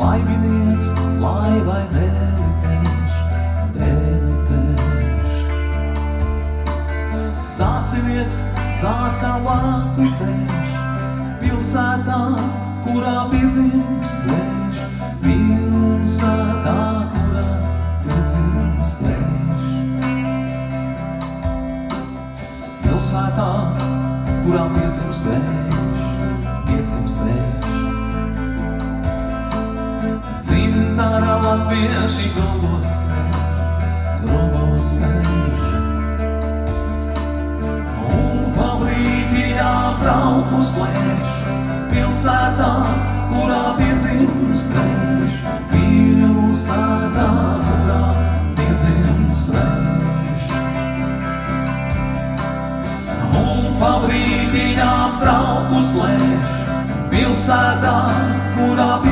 laiminieks, laivai delitēš, delitēš. Sācinieks, sākā lakutēš, pilsētā, kurā piedzimst lēš, pilsētā, kurā piedzimst lēš. Pilsētā, kurā piedzimst lēš, piedzimst lēš. Cintara latvieši grobos sēž. Un pa brīdījām traukus plēš, pilsētā, kurā piedzimst lēš, pilsētā, kurā piedzimst lēš. Un pa brīdījām traukus plēš, pilsētā, kurā piedzimst lēš,